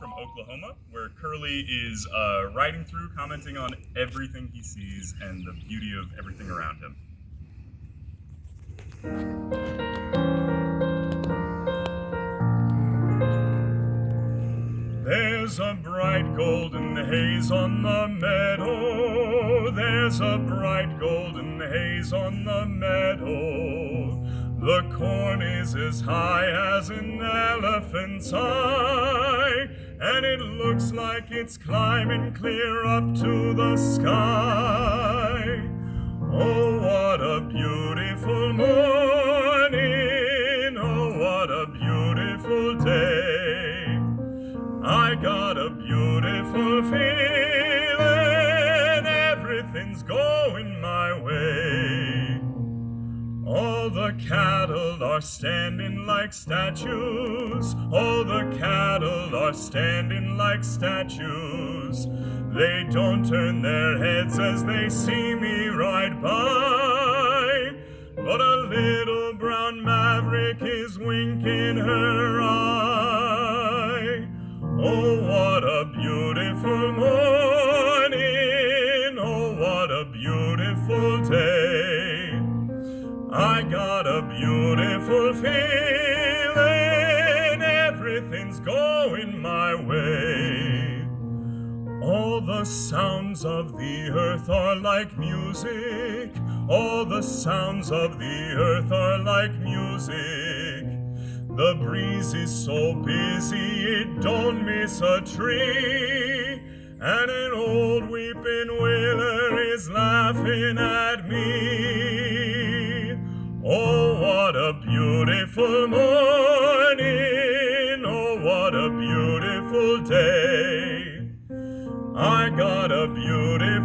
from Oklahoma, where Curly is riding through, commenting on everything he sees and the beauty of everything around him. There's a bright golden haze on the meadow. There's a bright golden haze on the meadow. The corn is as high as an elephant's eye, and it looks like it's climbing clear up to the sky. Oh, what a beautiful morning. Oh, what a beautiful day. I got a beautiful feeling, everything's going my way. All the cattle are standing like statues. All the cattle are standing like statues. They don't turn their heads as they see me ride by. But a little brown maverick is winking her eye. Oh, what a beautiful morning. Oh, what a beautiful day. I got a beautiful feeling, everything's going my way. All the sounds of the earth are like music. All the sounds of the earth are like music. The breeze is so busy it don't miss a tree, and an old weeping willow is laughing at me. Oh, what a beautiful morning. Oh, what a beautiful day. I got a beautiful